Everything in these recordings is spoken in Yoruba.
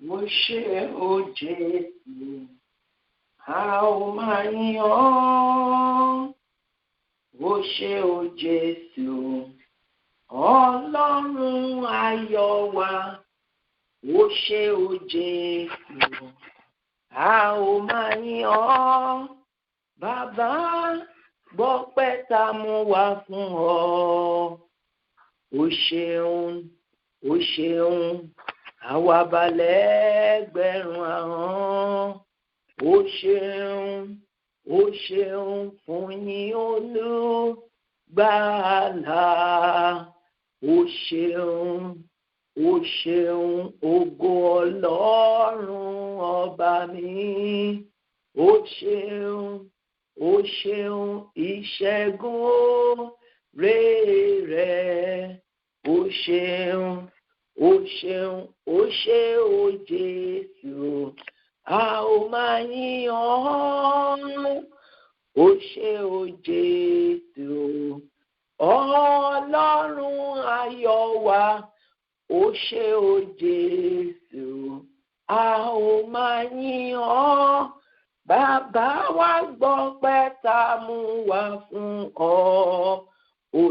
Mo ṣe o Jésù, a ó máa yìn ọ́. Mo ṣe o Jésù, Ọlọ́run ayọ̀ wa. Mo ṣe o Jésù, a ó máa yìn ọ́. Bàbá, gbọ́pẹ́ tá mú wá fún ọ. O ṣeun, àwa balẹ̀ ẹgbẹ̀rún ahọ́n. O ṣeun fún yín Olùgbàlà. O ṣeun, ògo Ọlọ́run ọba mi. O ṣeun, ìṣẹ́gun oore rẹ̀. O ṣeun, o Jésù, a ó máa yìn ọ́. O ṣé o Jésù, Ọlọ́run ayọ̀ wa. O ṣé o Jésù, a ó máa yìn ọ́. Bàbá wa gbọ́pẹ́ tá mú wá fún ọ. O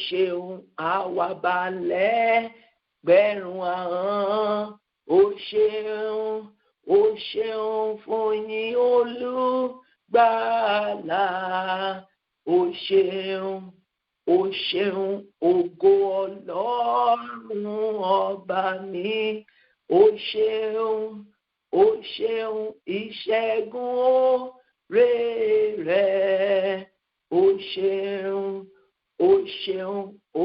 ṣeun, àwa balẹ̀ gbẹ̀rún ahọ́n. O ṣeun fún yín Olùgbàlà. O ṣeun, ògo Ọlọ́run ọba mi. O ṣeun, ìṣẹ́gun oore rẹ̀. O ṣeun, o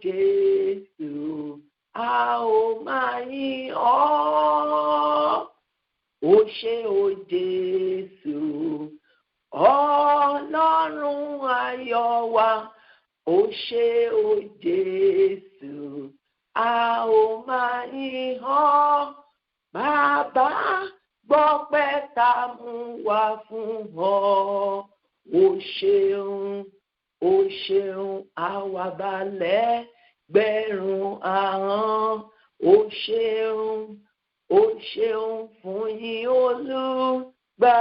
Jésù, a ó máa yìn ọ́. O ṣé o Jésù, Ọlọ́run ayọ̀ wa. O ṣé o Jésù, a ó máa yìn ọ́. Bàbá, gbọ́pẹ́ tá mú wá fún ọ. O ṣeun, àwa balẹ̀ gbẹ̀rún ahọ́n. O ṣeun fún yín Olùgbàlà.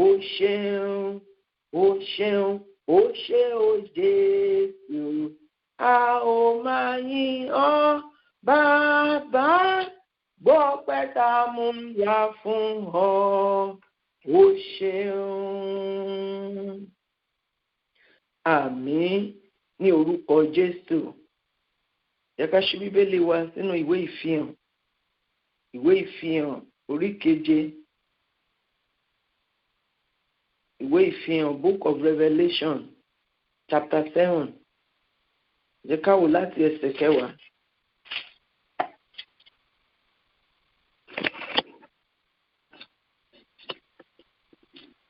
O ṣeun, o Jésù, a ó máa yìn ọ́. Bàbá, gbọ́pẹ́ tá mú wá fún ọ. O ṣeun. Àmín ní orúkọ Jésù. Jẹ́ ká ṣí Bíbélì wa sínú ìwé ìfihàn orí 7. Ìwé ìfihàn Book of Revelation chapter 7. Jẹ́ ká wò láti ẹsẹ̀ 10.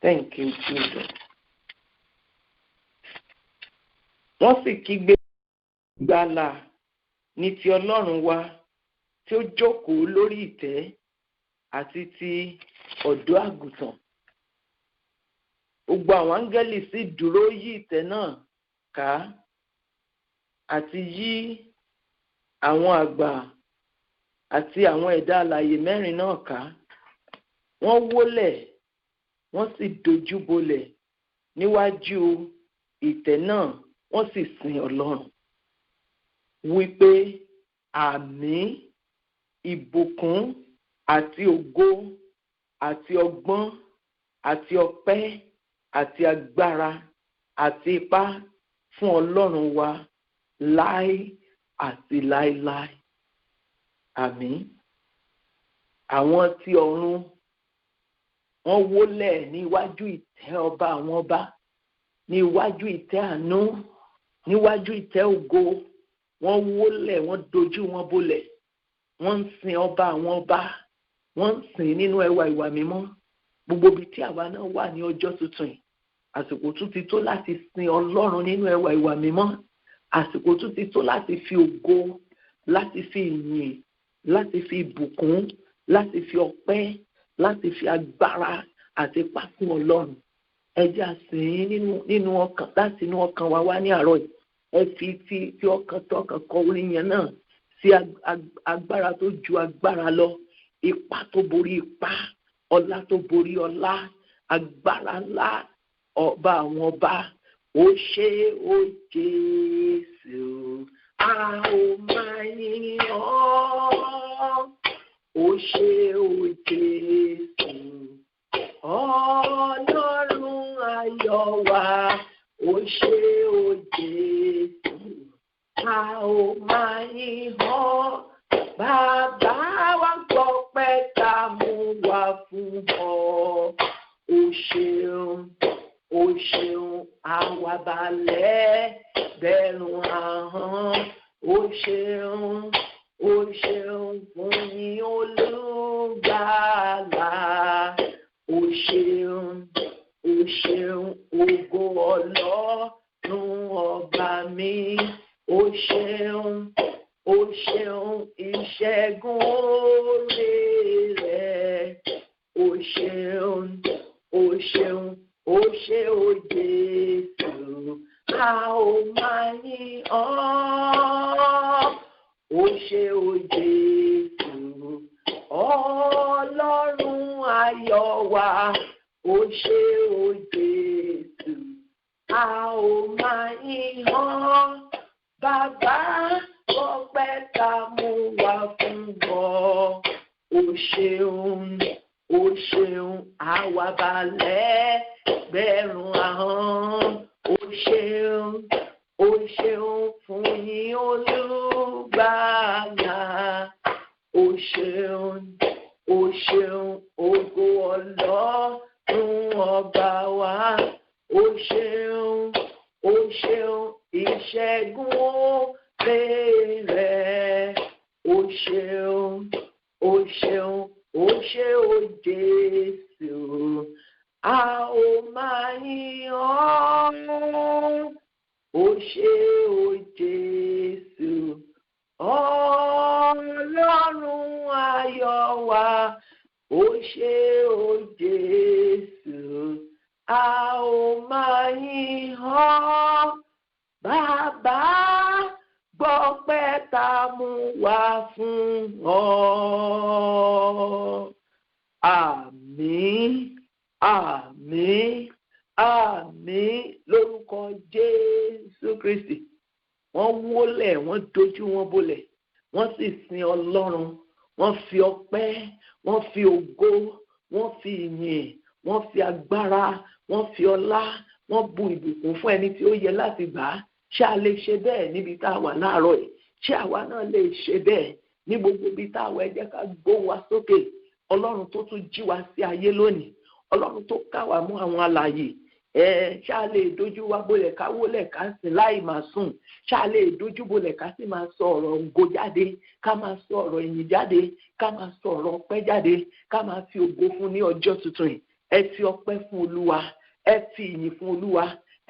Thank you, Jesus. Wọ́n sì kígbe, ìgbàlà ní ti Ọlọ́run wa tí ó jókòó lórí ìtẹ́ àti ti ọ̀dọ́ àgùntàn. Gbogbo àwọn áńgẹ́lì sì dúró yí ìtẹ́ náà ká àti yí àwọn àgbà àti àwọn ẹ̀dá alààyè 4 náà ká. Wọ́n wólẹ̀, wọ́n sì dojúbolẹ̀ níwájú ìtẹ́ náà, wọ́n sì sin Ọlọ́run, wípé àmín, ìbùkún àti ògo àti ọgbọ́n àti ọpẹ́ àti agbára àti ipá fún Ọlọ́run wa láé àti láéláé. Àmín. Àwọn tí ọ̀run wọ́n wólẹ̀ níwájú ìtẹ́ ọba àwọn ọba, níwájú ìtẹ́ àánú, níwájú ìtẹ́ ògo. Wọ́n wólẹ̀, wọ́n dojú wọn bolẹ̀. Wọ́n ń sin ọba àwọn ọba, wọ́n ń sìn nínú ẹwà ìwà mímọ́. Gbogbo ibi tí àwa náà wà ní ọjọ́ tuntun yìí, àsìkò tún ti tó láti sin Ọlọ́run nínú ẹwà ìwà mímọ́. Àsìkò tún ti tó láti fi ògo, láti fi ìyìn, láti fi ìbùkún, láti fi ọpẹ́, láti fi agbára àti ipá fún Ọlọ́run. Ẹ jẹ́ a sìn nínú ọkàn, láti inú ọkàn wa wá ní àárọ̀ yìí. Ẹ fi ọkàn tọkàn kọ orin yẹn náà sí agbára tó ju agbára lọ, ipá tó borí ipá, ọlá tó borí ọlá, agbára ńlá, ọba àwọn ọba. Ó ṣé o Jésù, a ó máa yìn ọ́. Ó ṣé o Jésù, Ọlọ́run ayọ̀ wa. Ó ṣé o Jésù, a ó máa yìn ọ́. Bàbá wa gbọ́pẹ́ tá mú wá fún ọ. Ó ṣeun, ó ṣeun, àwa balẹ̀ bẹ̀rù ahọ́n. Ó ṣeun, ó ṣeun fún yín Olùgbàlà. Ó ṣeun, ó ṣeun, ògo Ọlọ́run ọba mi. Ó ṣeun, ó ṣeun, ìṣẹ́gun oore rẹ̀. Ó ṣeun, ó ṣeun, ó ṣé o Jésù, a ó máa yìn ọ́. Ó ṣé o Jésù, Ọlọ́run ayọ̀ wa. Ó ṣé o Jésù, a ó máa yìn ọ́. Bàbá ọpẹ́ tá mú wá fún ọ. Ó ṣeun, ó ṣeun, àwa balẹ̀ bẹ̀rù ahọ́n. Ó ṣeun, ó ṣeun fún yín Olùgbàlà. Ó ṣeun, ó ṣeun, ògo Ọlọ́run ọba wa. Ó ṣeun, ó ṣeun, ìṣẹ́gun oore rẹ̀. Ó ṣeun, ó ṣeun, ó ṣé o Jésù, a ó máa yìn ọ́. Ó ṣé o Jésù, Ọlọ́run ayọ̀ wa. Ó ṣé o Jésù, a ó máa yìn ọ́. Bàbá gbọ́pẹ́ tá mú wá fún ọ. Àmín, àmín, àmín lórúkọ Jésù Kristi. Wọ́n wólẹ̀, wọ́n dojú wọn bolẹ̀, wọ́n sì sin Ọlọ́run. Wọ́n fi ọpẹ́, wọ́n fi ògo, wọ́n fi ìyìn, wọ́n fi agbára, wọ́n fi ọlá, wọ́n bu ìbùkún fún ẹni tí ó yẹ láti gbà á. Ṣé a lè ṣe bẹ́ẹ̀ níbi tá a wà láàárọ̀ yìí? Ṣé àwa náà lè ṣe bẹ́ẹ̀ ní gbogbo ibi tá a wà? Ẹ jẹ́ ká gbóhùn wa sókè. Ọlọ́run tó tún jí wa sí ayé lónìí, Ọlọ́run tó ká wa mú àwọn alààyè. Ṣé a lè dojú wa bolẹ̀ ká wólẹ̀ ká sìn láì máa sùn? Ṣé a lè dojú bolẹ̀ ká sì máa sọ ọ̀rọ̀ ògo jáde, ká máa sọ ọ̀rọ̀ ìyìn jáde, ká máa sọ ọ̀rọ̀ ọpẹ́ jáde, ká máa fi ògo fún ní ọjọ́ tuntun yìí? Ẹ fi ọpẹ́ fún Olúwa, ẹ fi ìyìn fún Olúwa,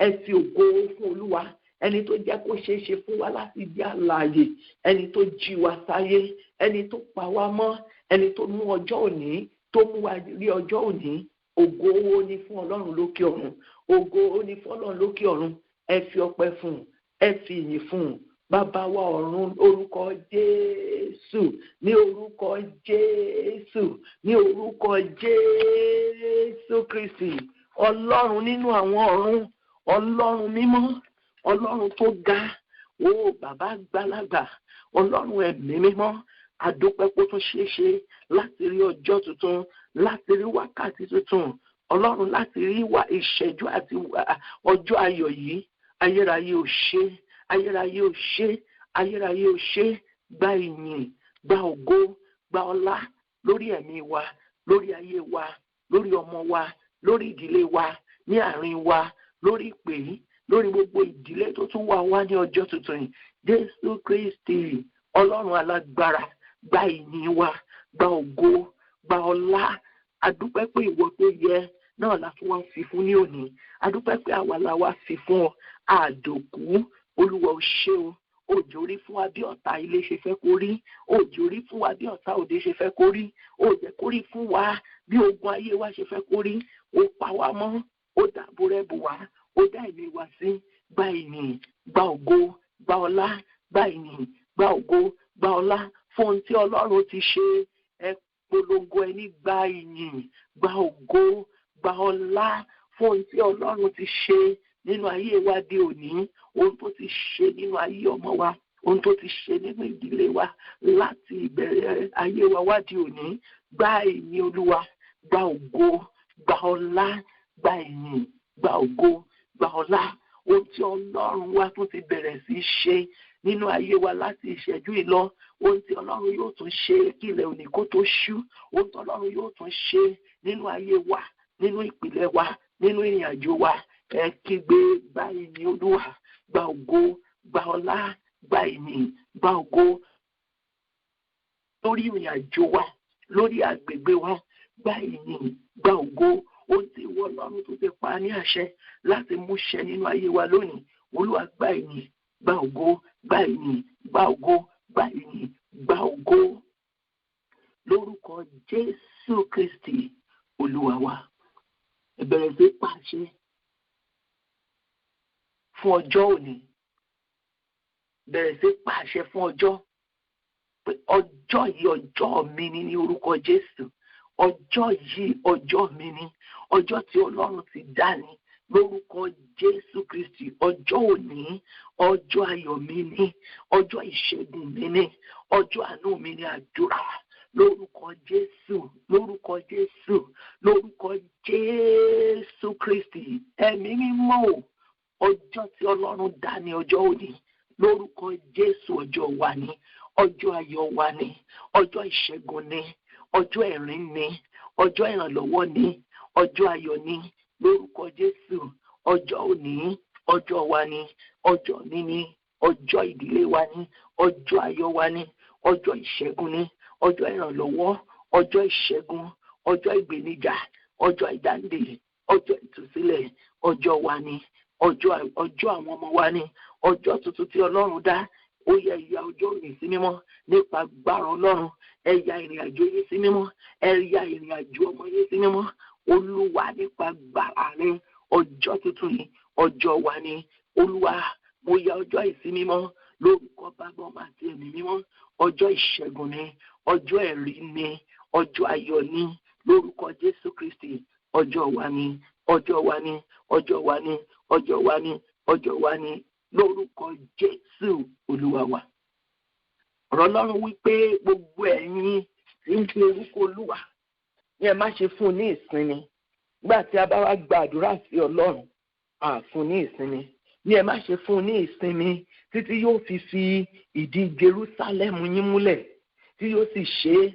ẹ fi ògo fún Olúwa. Ẹni tó jẹ́ kó ṣeé ṣe fún wa láti di alààyè, ẹni tó jí wa sáyé, ẹni tó pa wá mọ́, ẹni tó mú ọjọ́ òní, tó mú wa rí ọjọ́ òní. Ògo ni fún Ọlọ́run lókè ọ̀run, ògo ni fún Ọlọ́run lókè ọ̀run. Ẹ fi ọpẹ́ fún un, ẹ fi ìyìn fún un. Bàbá wa ọ̀run, orúkọ Jésù, ní orúkọ Jésù, ní orúkọ Jésù Kristi. Ọlọ́run nínú àwọn ọ̀run, Ọlọ́run mímọ́, Ọlọ́run tó ga, ó bàbá gbàlagbà, Ọlọ́run ẹ̀mí mímọ́. Adúpẹ́ pé ó tún ṣeé ṣe láti rí ọjọ́ tuntun, láti rí wákàtí tuntun. Ọlọ́run láti rí ìṣẹ́jú àti ọjọ́ ayọ̀ yìí. Ayérayé ò ṣe, ayérayé ò ṣe, ayérayé ò ṣe. Gba ìyìn, gba ògo, gba ọlá lórí ẹ̀mí wa, lórí ayé wa, lórí ọmọ wa, lórí ìdílé wa, ní àárín wa, lórí ìpè yìí, lórí gbogbo ìdílé tó tún wà wá ní ọjọ́ tuntun yìí. Jésù Kristi, Ọlọ́run alágbára, gba ìyìn wa, gba ògo, gba ọlá. Adúpẹ́ pé ìwọ tó yẹ náà la fún wa fi fún ní òní. Adúpẹ́ pé àwa la wá fi fún ọ. Àdòkú, Olúwa ò ṣe o. Òjò rí fún wa bí ọ̀tá ilé ṣe fẹ́ kó rí. Òjò rí fún wa bí ọ̀tá òde ṣe fẹ́ kó rí. Ó jẹ́ kó rí fún wa bí ogun ayé wa ṣe fẹ́ kó rí. Ó pa wá mọ́, ó dáàbò rẹ̀ bò wá, ó dá ẹ̀mí wa sí. Gba ìyìn, gba ògo, gba ọlá, gba ìyìn, gba ògo, gba ọlá fún ohun tí Ọlọ́run ti ṣe. Ẹ polongo ẹni gba ìyìn, gba ògo, gba ọlá fún ohun tí Ọlọ́run ti ṣe nínú ayé wa di òní, ohun tó ti ṣe nínú ayé ọmọ wa, ohun tó ti ṣe nínú ìdílé wa láti ìbẹ̀rẹ̀ ayé wa wá di òní. Gba ìyìn Olúwa, gba ògo, gba ọlá, gba ìyìn, gba ògo, gba ọlá. Ohun tí Ọlọ́run wa tún ti bẹ̀rẹ̀ sí ṣe nínú ayé wa láti ìṣẹ́jú ìlọ, ohun tí Ọlọ́run yóò tún ṣe kí ilẹ̀ òní kó tó ṣú, ohun tí Ọlọ́run yóò tún ṣe nínú ayé wa, nínú ìpìlẹ̀ wa, nínú ìrìn àjò wa. Ẹ kígbe, gba ìyìn Olúwa, gba ògo, gba ọlá, gba ìyìn, gba ògo lórí ìrìn àjò wa, lórí agbègbè wa. Gba ìyìn, gba ògo, ohun tí ìwọ Ọlọ́run tó ti pa ní àṣẹ láti mú ṣẹ nínú ayé wa lónìí. Olúwa gba ìyìn, gba ògo, gba ìyìn, gba ògo, gba ìyìn, gba ògo lórúkọ Jésù Kristi Olúwa wa. Ẹ bẹ̀rẹ̀ sí pàṣẹ fún ọjọ́ òní. Bẹ̀rẹ̀ sí pàṣẹ fún ọjọ́, pé ọjọ́ yìí ọjọ́ mi ni ní orúkọ Jésù. Ọjọ́ yìí ọjọ́ mi ni, ọjọ́ tí Ọlọ́run ti dá ni lórúkọ Jésù Kristi. Ọjọ́ òní ọjọ́ ayọ̀ mi ni, ọjọ́ ìṣẹ́gun mi ni, ọjọ́ àánú mi ni. Àdúrà lórúkọ Jésù, lórúkọ Jésù, lórúkọ Jésù Kristi. Ẹ̀mí mímọ́, ọjọ́ tí Ọlọ́run dá ní ọjọ́ òní lórúkọ Jésù. Ọjọ́ wa ni, ọjọ́ ayọ̀ wa ni, ọjọ́ ìṣẹ́gun ni, ọjọ́ ẹ̀rín ni, ọjọ́ ìrànlọ́wọ́ ni, ọjọ́ ayọ̀ ni lórúkọ Jésù. Ọjọ́ òní ọjọ́ wa ni, ọjọ́ mi ni, ọjọ́ ìdílé wa ni, ọjọ́ ayọ̀ wa ni, ọjọ́ ìṣẹ́gun ni, ọjọ́ ìrànlọ́wọ́, ọjọ́ ìṣẹ́gun, ọjọ́ ìgbèníjà, ọjọ́ ìdáǹdè, ọjọ́ ìtúsílẹ̀. Ọjọ́ wa ni, ọjọ́ àwọn ọmọ wa ni, ọjọ́ tuntun tí Ọlọ́run dá. Ó yẹ ìyà ọjọ́ òní sí mímọ́ nípa agbára Ọlọ́run. Ẹ ya ìrìn àjò yín sí mímọ́, ẹ ya ìrìn àjò ọmọ yín sí mímọ́. Olúwa nípa agbára rẹ, ọjọ́ tuntun yìí ọjọ́ wa ni. Olúwa, mo ya ọjọ́ ìsinmi mímọ́ lórúkọ Bàbá, Ọmọ àti Ẹ̀mí mímọ́. Ọjọ́ ìṣẹ́gun ni, ọjọ́ ẹ̀rí ni, ọjọ́ ayọ̀ ni lórúkọ Jésù Kristi. Ọjọ́ wa ni, ọjọ́ wa ni, ọjọ́ wa ni, ọjọ́ wa ni, ọjọ́ wa ni lórúkọ Jésù Olúwa wa. Ọ̀rọ̀ Ọlọ́run wípé gbogbo ẹ̀yin tí ń pe orúkọ Olúwa ní ẹ má ṣe fún un ní ìsinmi. Nígbà tí a bá wá gbàdúrà sí Ọlọ́run, a fún ní ìsinmi. Ní ẹ má ṣe fún un ní ìsinmi títí yóò fi ìdí Jerúsálẹ́mù yín múlẹ̀, tí yóò sì ṣe é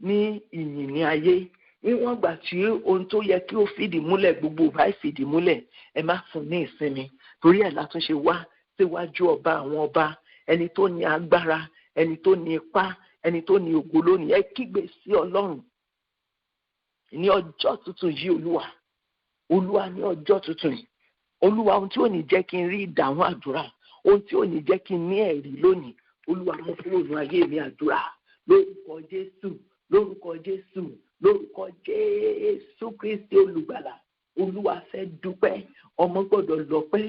ní ìyìn ní ayé. Níwọ̀n gbà tí ohun tó yẹ kí ó fìdí múlẹ̀ gbogbo bá fìdí múlẹ̀, ẹ má fún un ní ìsinmi. Torí ẹ̀ látúnṣe wá síwájú ọba àwọn ọba, ẹni tó ní agbára, ẹni tó ní ipá, ẹni tó ní ògo lónìí. Ẹ kígbe sí Ọlọ́run ní ọjọ́ tuntun yìí. Olúwa ní ọjọ́ tuntun yìí. Olúwa, ohun tí ò ní jẹ́ kí n rí ìdáhùn àdúrà, ohun tí ò ní jẹ́ kí n ní ẹ̀rí lónìí, Olúwa mú kúrò ní ayé mi. Àdúrà lórúkọ Jésù, lórúkọ Jésù, lórúkọ Jésù Kristi Olùgbàlà. Olúwa fẹ́ dúpẹ́, ọmọ gbọ́dọ̀ lọ́pẹ́,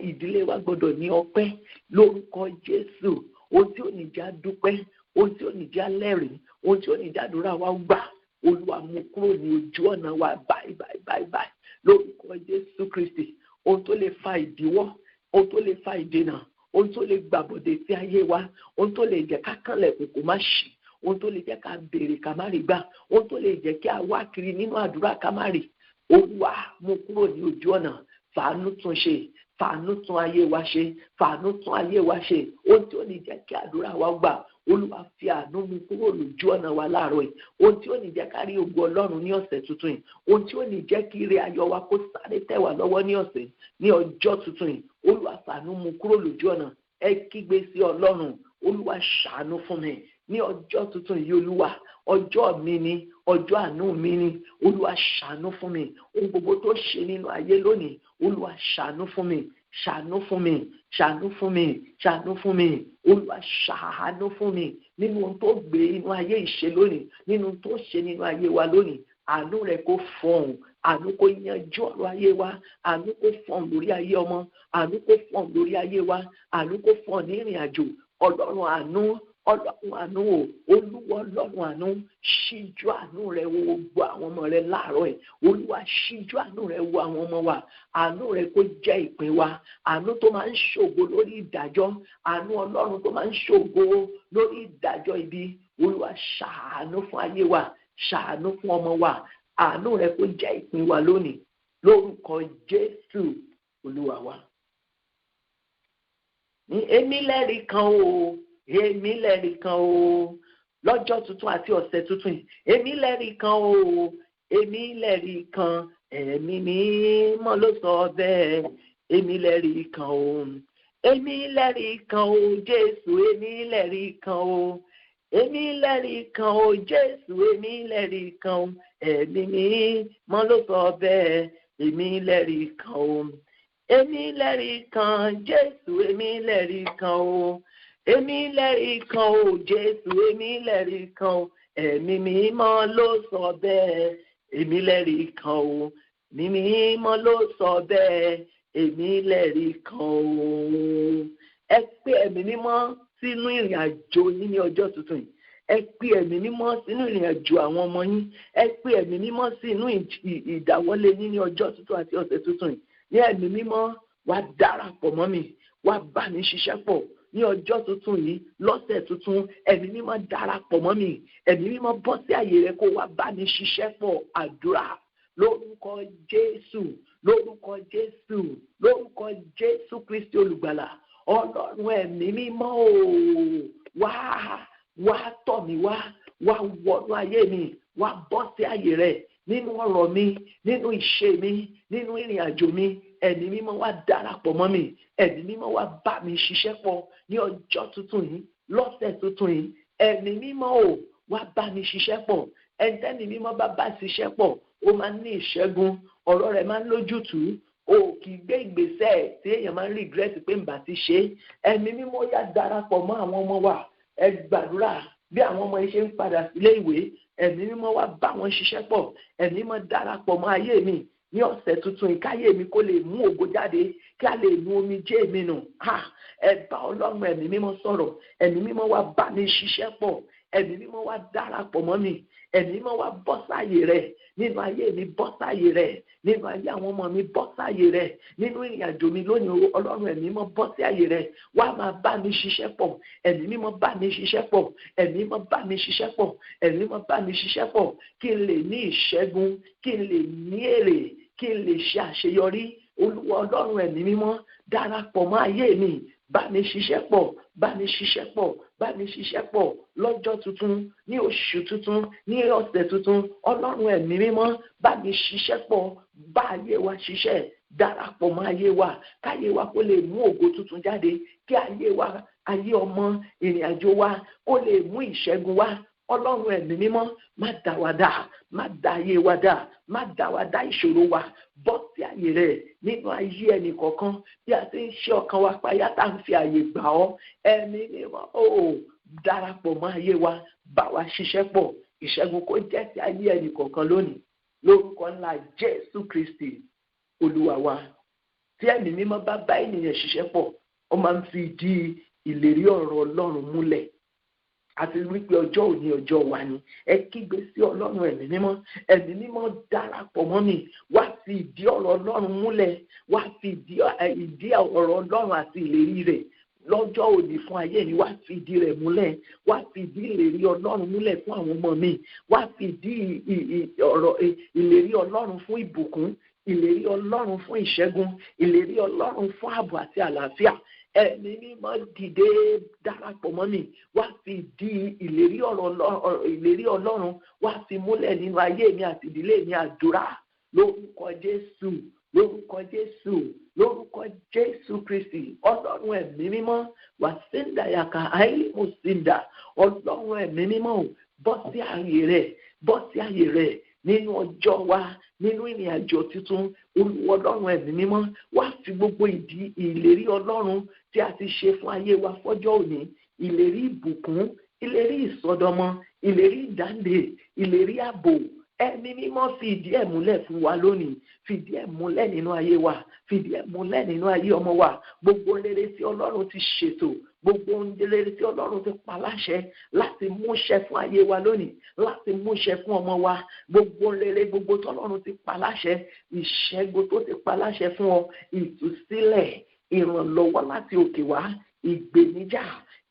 ìdílé wa gbọ́dọ̀ ní ọpẹ́ lórúkọ Jésù. Ohun tí ò ní já dúpẹ́, ohun tí ò ní já lẹ́rìí, ohun tí ò ní já àdúrà wa gbà, Olúwa mú kúrò ní ojú ọ̀nà wa báyìí lórúkọ Jésù Kristi. Ohun tó lè fa ìdíwọ́, ohun tó lè fa ìdènà, ohun tó lè gbàbọ̀dé sí ayé wa, ohun tó lè jẹ́ ká kànlẹ̀kùn kó má ṣí, ohun tó lè jẹ́ ká béèrè ká má rí gbà, ohun tó lè jẹ́ kí a wá kiri nínú àdúrà ká má rí. Olúwa mú kúrò ní ojú ọ̀nà. Fàánú tún ṣe, fàánú tún ayé wa ṣe, fàánú tún ayé wa ṣe. Ohun tí ò ní jẹ́ kí àdúrà wa gbà, Olúwa fi àánú mú kúrò lójú ọ̀nà wa láàárọ̀ yìí. Ohun tí ò ní jẹ́ ká rí ògo Ọlọ́run ní ọ̀sẹ̀ tuntun yìí, ohun tí ò ní jẹ́ kí ire ayọ̀ wa kó sáré tẹ̀ wá lọ́wọ́ ní ọjọ́ tuntun yìí, Olúwa fàánú mú kúrò lójú ọ̀nà. Ẹ kígbe sí Ọlọ́run. Olúwa ṣàánú fún mi ní ọjọ́ tuntun yìí. Olúwa, ọjọ́ mi ni, ọjọ́ àánú mi ni. Olúwa ṣàánú fún mi. Ohun gbogbo tó ṣe nínú ayé lónìí, Olúwa ṣàánú fún mi, ṣàánú fún mi, ṣàánú fún mi, ṣàánú fún mi. Olúwa ṣàánú fún mi nínú ohun tó gbé inú ayé ìṣe lónìí, nínú ohun tó ṣe nínú ayé wa lónìí. Àánú rẹ kó fọhùn, àánú kó yanjú ọ̀rọ̀ ayé wa, àánú kó fọhùn lórí ayé ọmọ, àánú kó fọhùn lórí ayé wa, àánú kó fọhùn ní ìrìn àjò. Ọlọ́run àánú, ọlọ́run àánú o olúwa ọlọ́run àánú ṣíjú àánú rẹ wo gbogbo àwọn ọmọ rẹ láàárọ̀ ẹ̀ olúwa ṣíjú àánú rẹ wo àwọn ọmọ wa àánú rẹ kó jẹ́ ìpín wa àánú tó máa ń ṣògo lórí ìdájọ́ àánú ọlọ́run tó máa ń ṣògo lórí ìdájọ́ ibi olúwa ṣàánú fún ayé wa ṣàánú fún ọmọ wa àánú rẹ kó jẹ́ ìpín wa lónìí lórúkọ Jésù olúwa wa. Ní èmi lẹ́rìí kan o èmi lẹ́rìí kan o lọ́jọ́ tuntun àti ọ̀sẹ̀ tuntun yìí èmi lẹ́rìí kan o èmi lẹ́rìí kan ẹ̀mí mímọ́ ló sọ bẹ́ẹ̀ èmi lẹ́rìí kan o èmi lẹ́rìí kan o Jésù èmi lẹ́rìí kan o èmi lẹ́rìí kan o Jésù èmi lẹ́rìí kan o ẹ̀mí mímọ́ ló sọ bẹ́ẹ̀ èmi lẹ́rìí kan o èmi lẹ́rìí kan Jésù èmi lẹ́rìí kan o èmi lẹ́rìí kan o Jésù èmi lẹ́rìí kan o ẹ̀mí mímọ́ ló sọ bẹ́ẹ̀ èmi lẹ́rìí kan o ẹ̀mí mímọ́ ló sọ bẹ́ẹ̀ èmi lẹ́rìí kan o. Ẹ pé ẹ̀mí mímọ́ sínú ìrìn àjò yín ní ọjọ́ tuntun yìí ẹ pé ẹ̀mí mímọ́ sínú ìrìn àjò àwọn ọmọ yín ẹ pé ẹ̀mí mímọ́ sínú ìdáwọ́lé yín ní ọjọ́ tuntun àti ọ̀sẹ̀ tuntun yìí ní ẹ̀mí mímọ́ wá darapọ̀ mọ́ mi wá bá mi ṣiṣẹ́ pọ̀ ní ọjọ́ tuntun yìí lọ́sẹ̀ tuntun ẹ̀mí mímọ́ darapọ̀ mọ́ mi ẹ̀mí mímọ́ bọ́ sí àyè rẹ kó wá bá mi ṣiṣẹ́ pọ̀ àdúrà lórúkọ Jésù lórúkọ Jésù lórúkọ Jésù Kristi olùgbàlà ọlọ́run ẹ̀mí mímọ́ o wá tọ̀ mí wá wọnú ayé mi wá bọ́ sí àyè rẹ nínú ọ̀rọ̀ mi nínú ìṣe mi nínú ìrìn àjò mi ẹ̀mí mímọ́ wá darapọ̀ mọ́ mi ẹ̀mí mímọ́ wá bá mi ṣiṣẹ́ pọ̀ ní ọjọ́ tuntun yìí lọ́sẹ̀ tuntun yìí ẹ̀mí mímọ́ o wá bá mi ṣiṣẹ́ pọ̀ ẹ̀ńtẹ́ni mímọ́ bá ṣiṣẹ́ pọ̀ ó máa ń ní ìṣẹ́gun ọ̀rọ̀ rẹ̀ máa ń lójútùú o kì í gbé ìgbésẹ̀ tí èèyàn máa ń regret pé ń bá ti ṣe ẹ̀mí mímọ́ yá darapọ̀ mọ́ àwọn ọmọ wa ẹ gbàdúrà bí àwọn ọmọ yìí ṣe ń padà sílé ìwé ẹ̀mí mímọ́ wá bá wọn ṣiṣẹ́ pọ̀ ẹ̀mí mímọ́ darapọ̀ mọ́ ayé mi ní ọ̀sẹ̀ tuntun ìkáyé mi kó lè mú ògo jáde kí a lè nu omijé mi nù ẹ bá ọlọ́run ẹ̀mí mímọ́ sọ̀rọ̀ ẹ̀mí mímọ́ wá bá mi ṣiṣẹ́ pọ̀ ẹ̀mí mímọ́ wá darapọ̀ mọ́ mi ẹ̀mí mímọ́ wá bọ́ sáyè rẹ̀ nínú ayé mi bọ́ sáyè rẹ̀ nínú ayé àwọn ọmọ mi bọ́ sáyè rẹ̀ nínú ìrìn àjò mi lónìí ọlọ́run ẹ̀mí mímọ́ bọ́ sí àyè rẹ̀ wá máa bá mi ṣiṣẹ́ pọ̀ ẹ̀mí mímọ́ bá mi ṣiṣẹ́ pọ̀ ẹ̀mí mímọ́ bá mi ṣiṣẹ́ pọ̀ ẹ̀mí mímọ́ bá mi ṣiṣẹ́ pọ̀ kí n lè ní ìṣẹ́gun kí n lè ní èrè kí n lè ṣe àṣeyọrí olúwa ọlọ́run ẹ̀mí mímọ́ darapọ̀ mọ́ ayé mi bá mi ṣiṣẹ́ pọ̀ bá mi ṣiṣẹ́ pọ̀ bá mi ṣiṣẹ́ pọ̀ lọ́jọ́ tuntun ní oṣù tuntun ní ọ̀sẹ̀ tuntun ọlọ́run ẹ̀mí mímọ́ bá mi ṣiṣẹ́ pọ̀ bá ayé wa ṣiṣẹ́ darapọ̀ mọ́ ayé wa káyé wa kó lè mú ògo tuntun jáde kí ayé wa ayé ọmọ ìrìn àjò wa kó lè mú ìṣẹ́gun wá ọlọ́run ẹ̀mí mímọ́ má dá wa dá má dá ayé wa dá má dá wa dá ìṣòro wa bọ́ sí àyè rẹ̀ nínú ayé ẹnì kọ̀ọ̀kan bí a ti ń ṣe ọkàn wa payá tá à ń fi àyè gbà ọ́ ẹ̀mí mímọ́ darapọ̀ mọ́ ayé wa bá wa ṣiṣẹ́ pọ̀ ìṣẹ́gun kó jẹ́ sí ayé ẹnì kọ̀ọ̀kan lónìí lórúkọ ńlá Jésù Kristi olúwa wa tí ẹ̀mí mímọ́ bá bá ènìyàn ṣiṣẹ́ pọ̀ ó máa ń fi ìdí ìlérí ọ̀rọ̀ ọlọ́run múlẹ̀ àti wípé ọjọ́ òní ọjọ́ wa ni ẹ kígbe sí ọlọ́run ẹ̀mí mímọ́ darapọ̀ mọ́ mi wá fi ìdí ọ̀rọ̀ ọlọ́run múlẹ̀ wá fi ìdí ọ̀rọ̀ ọlọ́run àti ìlérí rẹ̀ lọ́jọ́ òní fún ayé mi wá fi ìdí rẹ̀ múlẹ̀ wá fi ìdí ìlérí ọlọ́run múlẹ̀ fún àwọn ọmọ mi wá fi ìdí ìlérí ọlọ́run fún ìbùkún ìlérí ọlọ́run fún ìṣẹ́gun ìlérí ọlọ́run fún ààbò àti àlàáfíà ẹ̀mí mímọ́ dìde darapọ̀ mọ́ mi wá fi di ìlérí ọlọ́run wá fi múlẹ̀ nínú ayé mi àti ìdílé mi àdúrà lórúkọ Jésù lórúkọ Jésù lórúkọ Jésù Kristi ọlọ́run ẹ̀mí mímọ́ wà síndà yàkà àìlèmọ̀ síndà ọlọ́run ẹ̀mí mímọ́ bọ́ sí ààyè rẹ̀ nínú ọjọ́ wa nínú ìrìn àjò tuntun olúwa ọlọ́run ẹ̀mí mímọ́ wá fi gbogbo ìdí ìlérí ọlọ́run tí a ti ṣe fún ayé wa fọ́jọ́ òní ìlérí ìbùkún ìlérí ìsọdọmọ ìlérí ìdáǹdè ìlérí ààbò ẹ̀mí mímọ́ fi ìdí ẹ̀ múlẹ̀ fún wa lónìí, fi ìdí ẹ̀ múlẹ̀ nínú ayé wa, fi ìdí ẹ̀ múlẹ̀ nínú ayé ọmọ wa. Gbogbo rere tí Ọlọ́run ti ṣètò, gbogbo rere tí Ọlọ́run ti pa láṣẹ láti múṣẹ fún ayé wa lónìí, láti múṣẹ fún ọmọ wa. Gbogbo rere gbogbo tí Ọlọ́run ti pa láṣẹ, ìṣẹ́gun tó ti pa láṣẹ fún ọ, ìtúsílẹ̀, ìrànlọ́wọ́ láti òkè wá, ìgbèníjà,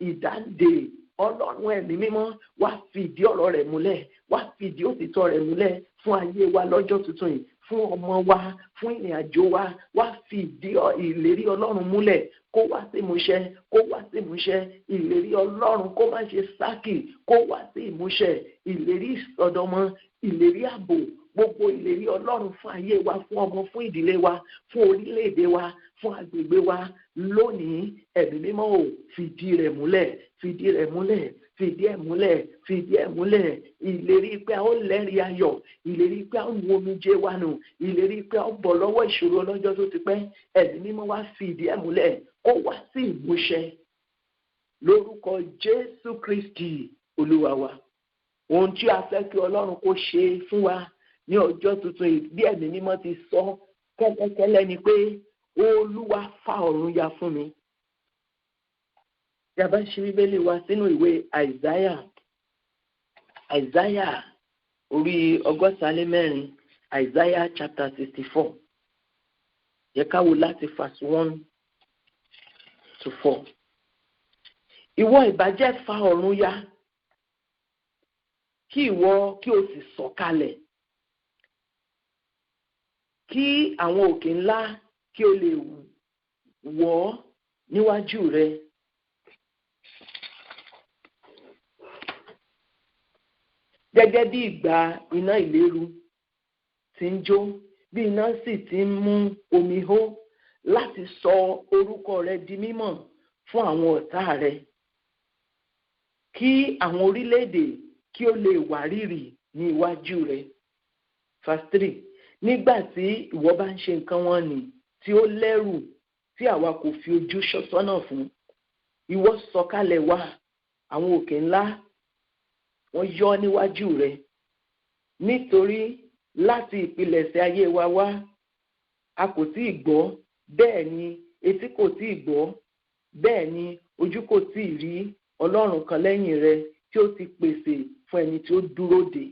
ìdáǹdè, Ọlọ́run ẹ̀mí mímọ́ wá fìdí ọ̀rọ̀ rẹ̀ múlẹ̀, wá fìdí òtítọ́ rẹ̀ múlẹ̀ fún ayé wa lọ́jọ́ tuntun yìí, fún ọmọ wa, fún ìrìn àjò wa, wá fìdí ìlérí Ọlọ́run múlẹ̀ kó wá sí ìmúṣẹ, kó wá sí ìmúṣẹ. Ìlérí Ọlọ́run kó má ṣe sákì, kó wá sí ìmúṣẹ. Ìlérí ìsọdọmọ, ìlérí ààbò, gbogbo ìlérí Ọlọ́run fún ayé wa, fún ọmọ, fún ìdílé wa, fún orílẹ̀-èdè wa, fún agbègbè wa lónìí. Ẹ̀mí mímọ́ ò fìdí rẹ̀ múlẹ̀, fìdí rẹ̀ múlẹ̀, fìdí ẹ̀ múlẹ̀, fìdí ẹ̀ múlẹ̀. Ìlérí pé a ó lẹ́rìí ayọ̀, ìlérí pé a ó nu omijé wa nù, ìlérí pé a ó bọ̀ lọ́wọ́ ìṣòro ọlọ́jọ́ tó ti pẹ́. Ẹ̀mí mímọ́ wá fìdí ẹ̀ múlẹ̀ kó wá sí ìmúṣẹ lórúkọ Jésù Kristi Olúwa wa. Ohun tí a fẹ́ kí Ọlọ́run kó ṣe fún wa ní ọjọ́ tuntun yìí, bí ẹ̀mí mímọ́ ti sọ kẹ́lẹ́kẹ́lẹ́, ni pé Olúwa fa ọ̀run ya fún mi. Tí a bá ṣí Bíbélì wa sínú ìwé Àìsáyà orí 64, Àìsáyà chapter 64. Yẹ ká wò láti verse 1 to 4. Ìwọ ìbàjẹ́ fa ọ̀run ya, kí ìwọ kí o sì sọ̀kalẹ̀, kí àwọn òkè ńlá kí o lè wọ̀ níwájú rẹ. Gẹ́gẹ́ bí ìgbà iná ìléru tí ń jó, bí iná sì ti ń mú omi hó, láti sọ orúkọ rẹ di mímọ̀ fún àwọn ọ̀tá rẹ, kí àwọn orílẹ̀-èdè kí ó lè wárìrì ní iwájú rẹ. Verse 3. Nígbà tí ìwọ bá ń ṣe nǹkan wọn nì tí ó lẹ́rù, tí àwa kò fi ojú sọ́nà fún, ìwọ sọ̀kalẹ̀ wá, àwọn òkè ńlá wọ́n yọ́ níwájú rẹ. Nítorí láti ìpilẹ̀ṣẹ̀ ayé wa wá, a kò tíì gbọ́, bẹ́ẹ̀ ni etí kò tíì gbọ́, bẹ́ẹ̀ ni ojú kò tíì rí Ọlọ́run kan lẹ́yìn rẹ tí ó ti pèsè fún ẹni tí ó dúró dè.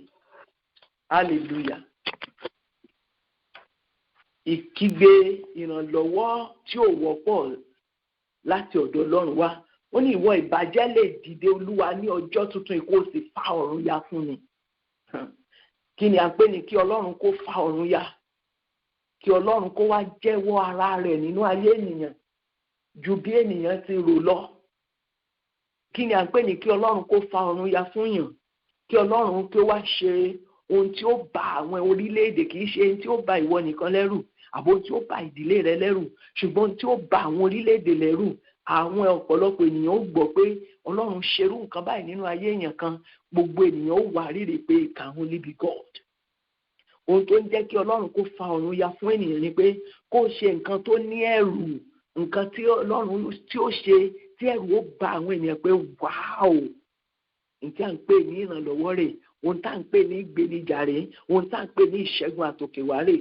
Hallelujah. Ìkígbe ìrànlọ́wọ́ tí ò wọ́pọ̀ láti ọ̀dọ̀ Ọlọ́run wá. Ó ní ìwọ ìbàjẹ́ lè dìde Olúwa ní ọjọ́ tuntun kó sì fa ọ̀run ya fún mi. Kí ni à ń pè ní kí Ọlọ́run kó fa ọ̀run ya? Kí Ọlọ́run kó wá jẹ́wọ́ ara rẹ̀ nínú ayé ènìyàn ju bí ènìyàn ti rò lọ. Kí ni à ń pè ní kí Ọlọ́run kó fa ọ̀run ya fún yàn? Kí Ọlọ́run kí ó wá ṣe ohun tí ó bà àwọn orílẹ̀-èdè, kì í ṣe ohun tí ó bà ìwọ nìkan lẹ́rù, àbò ohun tí ó bà ìdílé rẹ lẹ́rù, ṣùgbọ́n ohun tí ó bà àwọn orílẹ̀-èdè lẹ́rù. Àwọn ọ̀pọ̀lọpọ̀ ènìyàn ó gbọ́ pé Ọlọ́run ṣerú nǹkan báyìí nínú ayé èèyàn kan, gbogbo ènìyàn ó wá rírì pé it can only be God. Ohun tó ń jẹ́ kí Ọlọ́run kó fa ọ̀run ya fún ènìyàn ni pé kó ṣe nǹkan tó ní ẹ̀rù, nǹkan tí Ọlọ́run tí ó ṣe tí ẹ̀rù ó bà àwọn ènìyàn pé wáò, ohun tí à ń pè ní ìrànlọ́wọ́ rẹ̀, ohun tí à ń pè ní ìgbénijà rẹ̀, ohun tí à ń pè ní ìṣẹ́gun àtòkèwá rẹ̀,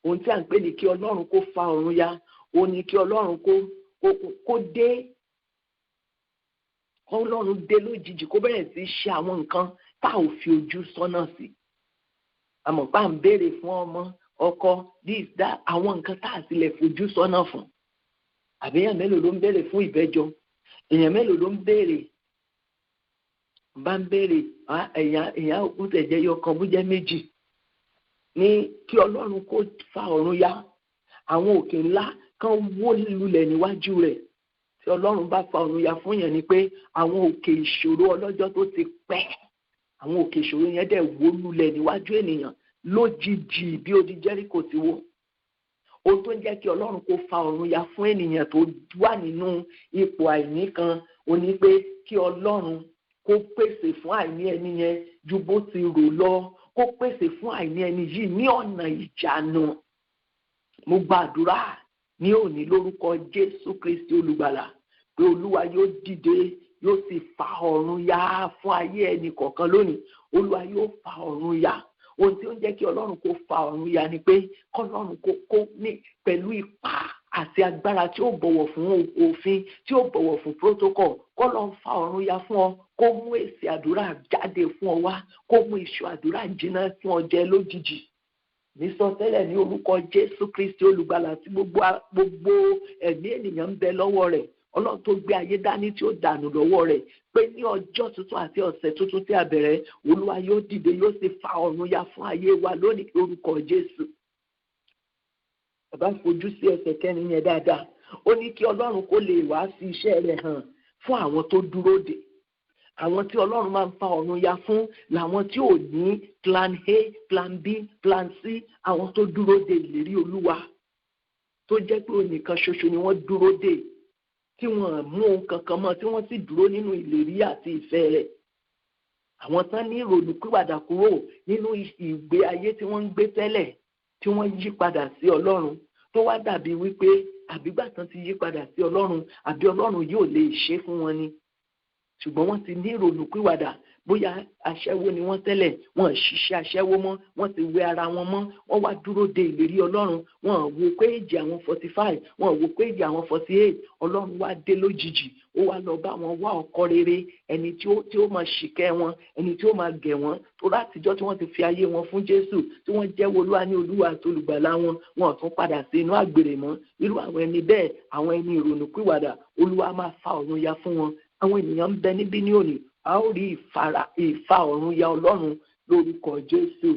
ohun tí à ń pè ní kí Ọlọ́run kó fa ọ̀run ya, ó ní kí Ọlọ́run kó dé, Ọlọ́run dé lójijì, kó bẹ̀rẹ̀ sí ṣe àwọn nǹkan tá ò fi ojú sọ́nà sí. Àmọ́ bá ń béèrè fún ọmọ, ọkọ, this that, àwọn nǹkan tá à tilẹ̀ fojú sọ́nà fún. Àbíyàn mélòó ló ń béèrè fún ìbẹ́jọ? Èèyàn mélòó ló ń béèrè? Bá ń béèrè èèyàn òkú tẹ̀jẹ́ yọ kan bó jẹ́ méjì. Ní kí Ọlọ́run kó fa ọ̀run ya, àwọn òkè ńlá kan wó lulẹ̀ níwájú rẹ̀. Tí Ọlọ́run bá fa ọ̀run ya fún yẹn ni pé àwọn òkè ìṣòro ọlọ́jọ́ tó ti pẹ́, àwọn òkè ìṣòro yẹn dẹ̀ wó lulẹ̀ níwájú ènìyàn lójijì bí odi Jẹ́ríkò ti wó. Ohun tó ń jẹ́ kí Ọlọ́run kó fa ọ̀run ya fún ènìyàn tó wà nínú ipò àìní kan, ó ní pé kí Ọlọ́run kó pèsè fún àìní ẹni yẹn ju bó ti rò lọ, kó pèsè fún àìní ẹni yìí ní ọ̀nà ìjánu. Mo gbàdúrà ní òní lórúkọ Jésù Kristi olùgbàlà pé Olúwa yóò dìde, yóò sì fa ọ̀run ya fún ayé ẹnì kọ̀ọ̀kan lónìí. Olúwa yóò fa ọ̀run ya, ohun tí ó ń jẹ́ kí ọlọ́run kó fa ọ̀run ya ni pé kọ́lọ́run kó ní pẹ̀lú ipá àti agbára tí ó bọ̀wọ̀ fún òfin, tí ó bọ̀wọ̀ fún protocol, kọ́lọ́run fa ọ̀run ya fún ọ, kó mú èsì àdúrà jáde fún ọ wá, kó mú iṣu àdúrà jiná fún ọ jẹ lójijì. ní sọ tẹ́lẹ̀ ní orúkọ Jésù Kristi olùgbàlà tí gbogbo ẹ̀mí ènìyàn ń bẹ lọ́wọ́ rẹ̀, ọlọ́run tó gbé ayé dání tí ó dànù lọ́wọ́ rẹ̀, pé ní ọjọ́ tuntun àti ọ̀sẹ̀ tuntun tí a bẹ̀rẹ̀, olúwa yóò dìde yóò sì fa ọ̀run ya fún ayé wa lónìí orúkọ Jésù. bàbá fojú sí ẹsẹ̀ kẹrin yẹn dáadáa, ó ní kí ọlọ́run kó lè wá sí iṣẹ́ rẹ̀ hàn fún àwọn tó dúró dè. àwọn tí ọlọ́run máa ń fa ọ̀run ya fún làwọn tí ò ní plan A, plan B, plan C, àwọn tó dúró dè ìlérí olúwa, tó jẹ́ pé onìkan ṣoṣo ni wọ́n dúró dè, tí wọ́n mú ohun kankan mọ́, tí wọ́n sì dúró nínú ìlérí àti ìfẹ́ rẹ̀. àwọn tán ní ìrònú pìwàdà kúrò nínú ìgbé ayé tí wọ́n ń gbé tẹ́lẹ̀, tí wọ́n yí padà sí ọlọ́run, tó wá dàbí wípé àbígbà tán ti yí padà sí ọlọ́run, àbí ọlọ́run yóò lè ṣe fún wọn ni. ṣùgbọ́n wọ́n ti ní ìrònú pìwàdà, bóyá aṣẹ́wó ni wọ́n tẹ́lẹ̀, wọ́n ṣiṣẹ́ aṣẹ́wó mọ́, wọ́n ti wẹ ara wọn mọ́, wọ́n wá dúró de ìlérí ọlọ́run, wọ́n wo pé èjì àwọn 45, wọ́n wo pé èjì àwọn 48, ọlọ́run wá dé lójijì, ó wá lọ bá wọn wá ọkọ rere, ẹni tí ó máa ṣìkẹ́ wọn, ẹni tí ó máa gẹ̀ wọ́n, tó látijọ́ tí wọ́n ti fi ayé wọn fún Jésù, tí wọ́n jẹ́ Olúwa ní Olúwa àti olùgbàlà wọn, wọn ò tún padà sí inú àgbèrè mọ́. irú àwọn ẹni bẹ́ẹ̀, àwọn ẹni ìrònú pìwàdà, Olúwa máa fa ọ̀run ya fún wọn. àwọn ènìyàn ń bẹ níbí ní òní, a ó rí ìfa ọ̀run ya ọlọ́run lórúkọ Jésù.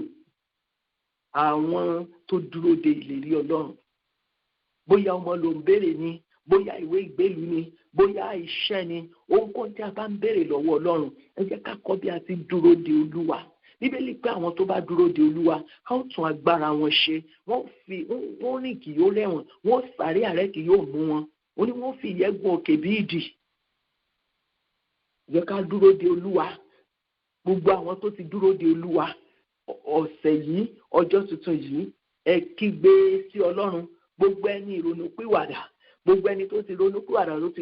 àwọn tó dúró de ìlérí ọlọ́run, bóyá ọmọ ló ń béèrè ni, bóyá ìwé ìgbélú ni, bóyá iṣẹ́ ni, ohunkóhun tí a bá ń béèrè lọ́wọ́ ọlọ́run, ẹ jẹ́ ká kọ́ bí a ti dúró de olúwa. Bíbélì pé àwọn tó bá dúró de olúwa, a ó tún agbára wọn ṣe, wọ́n rìn kì yóò rẹ̀ wọ́n, wọ́n sáré àárẹ̀ kì yóò mú wọn, ó ní wọ́n fi ìyẹ́ gun òkè bí idì. Jẹ́ ká dúró de olúwa. gbogbo àwọn tó ti dúró de olúwa ọ̀sẹ̀ yìí, ọjọ́ tuntun yìí, ẹ kígbe sí ọlọ́run. gbogbo ẹni ìrònú pìwàdà, gbogbo ẹni tó ti ronú pìwàdà ló ti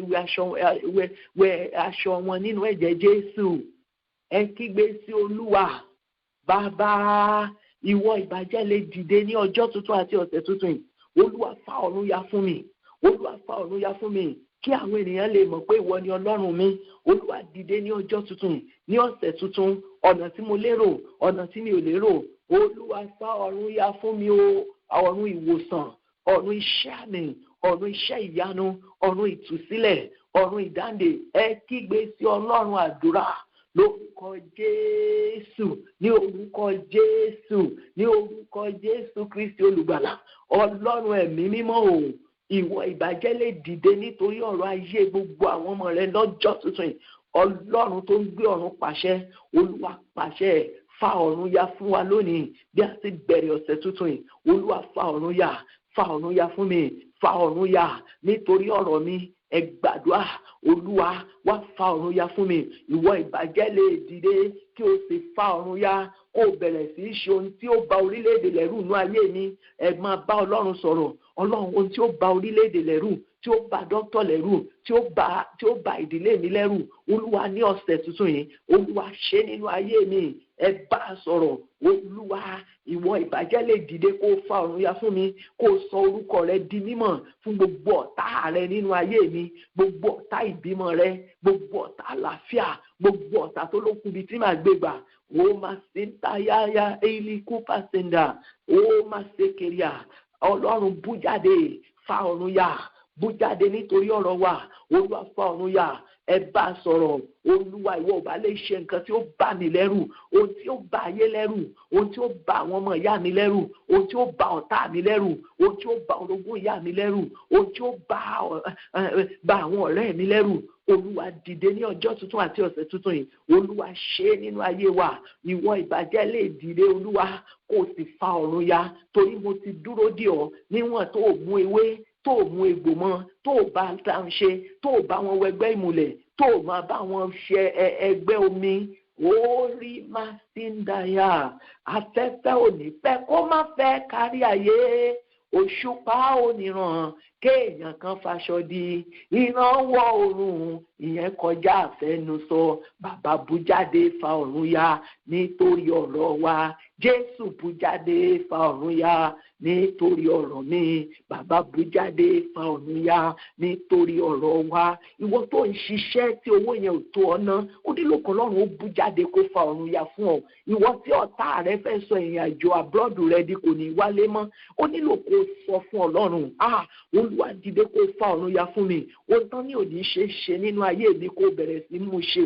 wẹ aṣọ wọn nínú ẹ̀jẹ̀ Jésù, ẹ kígbe sí olúwa. bàbá, ìwọ ìbàjẹ́ lè dìde ní ọjọ́ tuntun àti ọ̀sẹ̀ tuntun yìí. olúwa fa ọ̀run ya fún mi, olúwa fa ọ̀run ya fún mi, kí àwọn ènìyàn lè mọ̀ pé ìwọ ni ọlọ́run mi. olúwa dìde ní ọjọ́ tuntun, ní ọ̀sẹ̀ tuntun, ọ̀nà tí mo lérò, ọ̀nà tí mi ò lérò. olúwa fa ọ̀run ya fún mi o, ọ̀run ìwòsàn, ọ̀run iṣẹ́ àmì, ọ̀run iṣẹ́ ìyanu, ọ̀run ìtúsílẹ̀, ọ̀run ìdáǹdè. ẹ kígbe sí ọlọ́run àdúrà lórúkọ Jésù, ní orúkọ Jésù, ní orúkọ Jésù Kristi olùgbàlà. ọlọ́run ẹ̀mí mímọ́ o, ìwọ ìbàjẹ́ lè dìde nítorí ọ̀rọ̀ ayé gbogbo àwọn ọmọ rẹ lọ́jọ́ tuntun yìí. ọlọ́run tó ń gbé ọ̀run pàṣẹ, olúwa pàṣẹ, fa ọ̀run ya fún wa lónìí bí a ti bẹ̀rẹ̀ ọ̀sẹ̀ tuntun yìí. olúwa fa ọ̀run ya, fa ọ̀run ya fún mi, fa ọ̀run ya nítorí ọ̀rọ̀ mi. ẹ gbàdúrà, olúwa wá fa ọ̀run ya fún mi. ìwọ ìbàjẹ́ lè dìde kí o sì fa ọ̀run ya, kó o bẹ̀rẹ̀ sí í ṣe ohun tí ó bà orílẹ̀-èdè lẹ́rù nínú ayé mi. ẹ máa bá ọlọ́run sọ̀rọ̀. ọlọ́run, ohun tí ó bà orílẹ̀-èdè lẹ́rù, tí ó bà dókítà lẹ́rù, tí ó bà ìdílé mi lẹ́rù, olúwa ní ọ̀sẹ̀ tuntun yìí, olúwa ṣe nínú ayé mi. ẹ bá a sọ̀rọ̀. olúwa, ìwọ ìbàjẹ́ lè dìde kó o fa ọ̀run ya fún mi, kó o sọ orúkọ rẹ di mímọ̀ fún gbogbo ọ̀tá rẹ nínú ayé mi, gbogbo ọ̀tá ìbímọ rẹ, gbogbo ọ̀tá àlàáfíà, gbogbo ọ̀tá tó ló kúbi tí màá gbé gbà. ó máa ṣe ń ta yáyá éèlì kúpà ṣẹ̀ndà, ó máa ṣe kéré à. ọlọ́run bú jáde, fa ọ̀run ya, bú jáde nítorí ọ̀rọ̀ wa. olúwa fa ọ̀run ya. ẹ bá a sọ̀rọ̀. olúwa, ìwọ ò bá lè ṣe nǹkan tí ó bà mí lẹ́rù, ohun tí ó bà ayé lẹ́rù, ohun tí ó bà àwọn ọmọ ìyá mi lẹ́rù, ohun tí ó bà ọ̀tá mi lẹ́rù, ohun tí ó bà orogún ìyá mi lẹ́rù, ohun tí ó bà àwọn ọ̀rẹ́ mi lẹ́rù. olúwa dìde ní ọjọ́ tuntun àti ọ̀sẹ̀ tuntun yìí. olúwa ṣe é nínú ayé wa. ìwọ ìbàjẹ́ lè dìde, olúwa, kó o sì fa ọ̀run ya, torí mo ti dúró dè ọ́. níwọ̀n tó o mú ewé, tó o mú egbò mọ́, tó o bá ta ń ṣe, tó o bá wọn wẹgbẹ́ ìmùlẹ̀, tó o máa bá wọn ṣe ẹgbẹ́ omi. orí máa ti ń dayà, afẹ́fẹ́ ò ní fẹ́ kó má fẹ́ kárí ayé, òṣùpá ò ní ràn kéèyàn kan faṣọ di ìrànwọ́ oòrùn ìyẹn kọjá àfẹnusọ. Bàbá bú jáde fa ọ̀run ya nítorí ọ̀rọ̀ wa. Jésù bú jáde fa ọ̀run ya nítorí ọ̀rọ̀ mi. Bàbá bú jáde fa ọ̀run ya nítorí ọ̀rọ̀ wa. Ìwọ tó ń ṣiṣẹ́ tí owó yẹn ò tó ọ ná, ó nílò kan lọ́run ó bú jáde kó fa ọ̀run ya fún ọ. Ìwọ tí ọ̀tá rẹ fẹ́ sọ ìrìn àjò àbúrọ̀dù rẹ di kò ní wálé mọ́, ó nílò kó sọ fún Ọlọ́run, Olúwa dìde kó fa ọ̀run ya fún mi. Ohun tán ní òní ṣe ṣe nínú ayé mi kó bẹ̀rẹ̀ sí mú ṣe.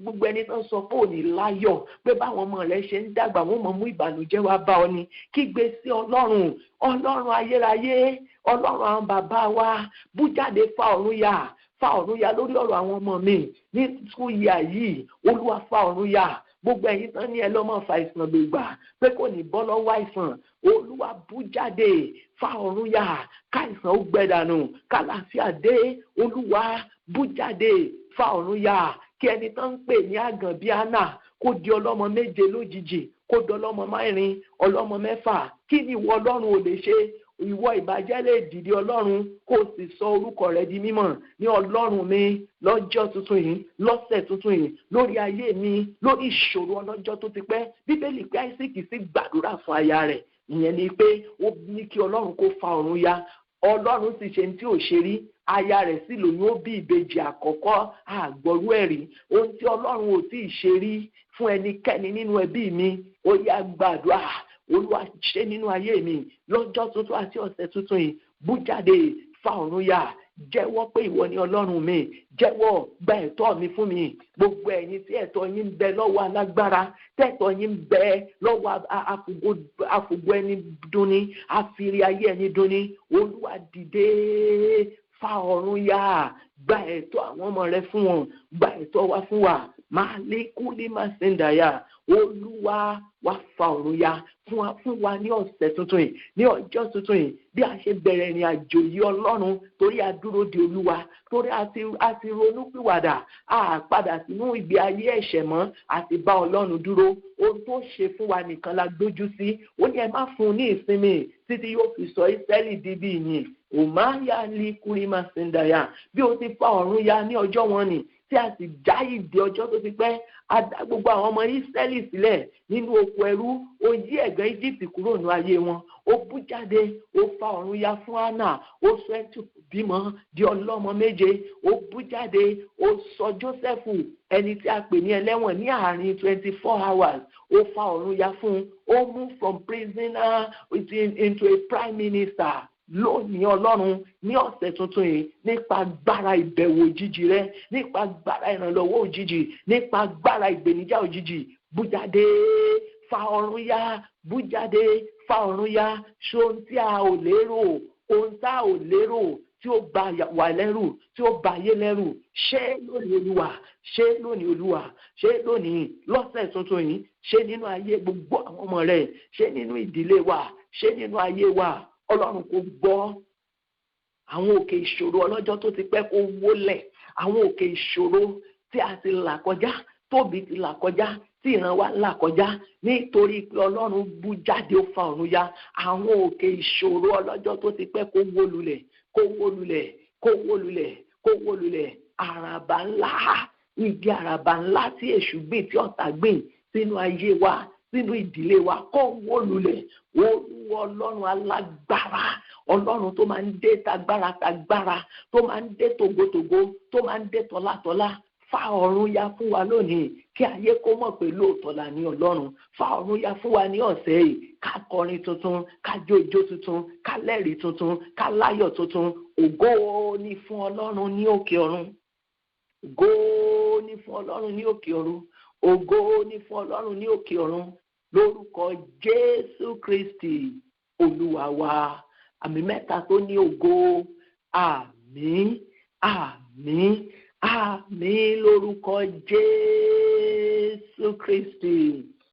Gbogbo ẹni tán sọ fún òní láyọ̀ pé báwọn ọmọ rẹ ṣe ń dàgbà wọ́n mọ̀ mú ìbànújẹ́ wá bá ọ ni. Kígbe sí Ọlọ́run, Ọlọ́run ayérayé, Ọlọ́run àwọn bàbá wa, bú jáde fa ọ̀run ya. Fa ọ̀run ya lórí ọ̀rọ̀ àwọn ọmọ mi ní school year yìí. Olúwa fa ọ̀run ya. Gbogbo ẹ̀yin tán ní ẹ lọ́mọ fa ìsàn gbègbà pé kò ní bọ́ lọ́wọ́ àìsàn. Olúwa bú jáde fa ọ̀run ya. Káìsàn ó gbẹ̀dànù, kàlàáfíà dé. Olúwa bú jáde fa ọ̀run ya. Kí ẹni tán ń pè ní àgàn bíi Hánà kó di ọlọ́mọ 7 lójijì, kó di ọlọ́mọ 4, ọlọ́mọ 6. Kí ni ìwọ Ọlọ́run ò lè ṣe? Ìwọ ìbàjẹ́ lè dìde Ọlọ́run kó sì sọ orúkọ rẹ di mímọ̀ ní Ọlọ́run mi lọ́jọ́ tuntun yìí, lọ́sẹ̀ tuntun yìí, lórí ayé mi, lórí ìṣòro ọlọ́jọ́ tó ti pẹ́. Bíbélì pé Áísákì sì gbàdúrà fún aya rẹ̀. Ìyẹn ni pé ó ní kí Ọlọ́run kó fa ọ̀run ya. Ọlọ́run sì ṣe tí ò ṣe rí. Aya rẹ̀ sì lóyún ó bí ìbejì àkọ́kọ́, àgbọ̀rú ẹ̀rí. Ohun tí Ọlọ́run ò tí ì ṣe rí fún ẹnikẹ́ni nínú ẹbí mi, ó yá gbàdúrà. Olúwa ṣe nínú ayé mi lọ́jọ́ tuntun àti ọ̀sẹ̀ tuntun yìí. Bú jáde fa ọ̀run ya. Jẹ́wọ́ pé ìwọ ni Ọlọ́run mi. Jẹ́wọ́ gba ẹ̀tọ́ mi fún mi. Gbogbo ẹ̀yin tí ẹ̀tọ́ yín ń bẹ lọ́wọ́ alágbára, tẹ̀tọ́ yín ń bẹ lọ́wọ́ àfògo ẹni dunni, àfìrí ayé ẹni dunni. Olúwa dìde fa ọ̀run ya. Gba ẹ̀tọ́ àwọn ọmọ rẹ fún wọn. Gba ẹ̀tọ́ wa fún wa. Máa lé kúlí máa ṣe ń dàyà. Olúwa wá fa ọ̀run ya fún wa ní ọ̀sẹ̀ tuntun yìí, ní ọjọ́ tuntun yìí, bí a ṣe bẹ̀rẹ̀ ìrìn àjò yìí Ọlọ́run, torí a dúró de Olúwa, torí a ti ronú pìwàdà, a padà sínú ìgbé ayé ẹ̀ṣẹ̀ mọ́, a ti bá Ọlọ́run dúró. Ohun tó ṣe fún wa nìkan la gbójú sí. Ó ní ẹ má fún un ní ìsinmi títí yóò fi sọ Ísírẹ́lì di bí ìyìn. Òmáyà lí kúrímà síndàyà. Bí o ti fa ọ̀run ya ní ọjọ́ wọn ni, tí a sì já ìdè ọjọ́ tó ti pẹ́, a dá gbogbo àwọn ọmọ Ísírẹ́lì sílẹ̀ nínú oko ẹrú. Ó yí ẹ̀gàn Íjíbítì kúrò ní ayé wọn. Ó bú jáde, ó fa ọ̀run ya fún Hánà. Ó sọ ẹtù bímọ di ọlọ́mọ 7. Ó bú jáde, ó sọ Jósẹ́fù ẹni tí a pè ní ẹlẹ́wọ̀n ní àárín 24 hours. Ó fa ọ̀run ya fún un. Ó move from prisoner into a prime minister. Lónìí Ọlọ́run ní ọ̀sẹ̀ tuntun yìí, nípa agbára ìbẹ̀wò òjijì rẹ, nípa agbára ìrànlọ́wọ́ òjijì, nípa agbára ìgbèníjà òjijì, bú jáde fa ọ̀run ya. Bú jáde fa ọ̀run ya. Ṣé ohun tí a ò lérò, ohun tá a ò lérò tí ó bà wá lẹ́rù, tí ó bà ayé lẹ́rù, ṣé lónìí Olúwa, ṣé lónìí Olúwa, ṣé lónìí lọ́sẹ̀ tuntun yìí, ṣé nínú ayé gbogbo àwọn ọmọ rẹ̀, ṣé nínú ìdílé wa, ṣé nínú ayé wa. Ọlọ́run kò gbọ́ àwọn òkè ìṣòro ọlọ́jọ́ tó ti pẹ́ kó wólẹ̀. Àwọn òkè ìṣòro tí a ti là kọjá, tóbi ti là kọjá, tí ìran wa là kọjá, nítorí pé Ọlọ́run bú jáde ó fa ọ̀run ya. Àwọn òkè ìṣòro ọlọ́jọ́ tó ti pẹ́ kó wó lulẹ̀, kó wó lulẹ̀, kó wó lulẹ̀, kó wó lulẹ̀. Àràbà ńlá, igi àràbà ńlá tí èṣù gbìn, tí ọ̀tá gbìn sínú ayé wa, sínú ìdílé wa, kó wó lulẹ̀. Olúwa Ọlọ́run alágbára, Ọlọ́run tó máa ń dé tagbára tó máa ń dé tògótògó, tó máa ń dé tọ́látọ́lá. Fa ọ̀run ya fún wa lónìí, kí ayé kó mọ̀ pé lóòótọ́ la ní Ọlọ́run. Fa ọ̀run ya fún wa ní ọ̀sẹ̀ yìí, ká kọrin tuntun, ká jó ijó tuntun, ká lẹ́rìí tuntun, ká láyọ̀ tuntun. Ògo ni fún Ọlọ́run ní òkè ọ̀run. Ògo ni fún Ọlọ́run ní òkè ọ̀run. Ògo ni fún Ọlọ́run ní òkè ọ̀run. Lórúkọ Jésù Kristi Olúwa wa. Àmì mẹ́ta tó ní ògo. Àmín, àmín, àmín lórúkọ Jésù Kristi.